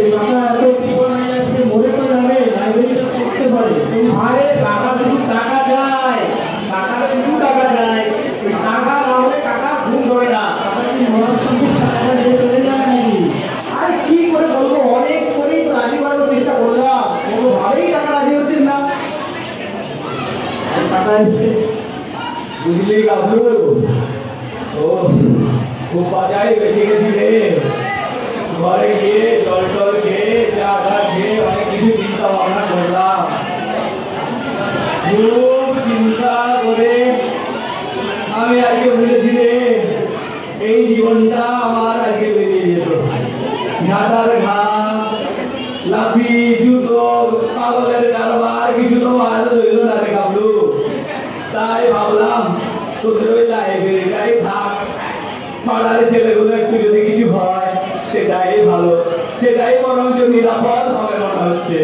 কাকা এত জীবন আছে মরে তো যাবে লাইব্রেরিটা করতে পারে আরে কাকা শুধু টাকা যায় কাকা শুধু টাকা যায় ওই টাকা না হলে কাকা ঘুম ধরে না কাকা কি মরার সঙ্গে টাকা দিয়ে চলে যাবে নাকি আরে কি করে বলবো অনেক করেই তো রাজি করানোর চেষ্টা করলাম কোনোভাবেই টাকা রাজি হচ্ছেন না টাকা এসে বুঝলি গাবলু ও খুব বাজাই বেঁচে গেছি রে ঘরে গিয়ে জল টল খেয়ে চা টা খেয়ে অনেক কিছু চিন্তা ভাবনা করলাম খুব চিন্তা করে আমি আজকে বুঝেছি রে এই জীবনটা আমার আজকে বেরিয়ে যেত ঝাঁটার ঘাম লাঠি জুতো পাগলের কারবার কিছু তো আজ রইল না রে গাবলু তাই ভাবলাম তোদের ওই লাইব্রেরিটাই থাক পাড়ার ছেলেগুলো একটু যদি কিছু হয় সেটাই ভালো সেটাই বরঞ্চ নিরাপদ হবে মনে হচ্ছে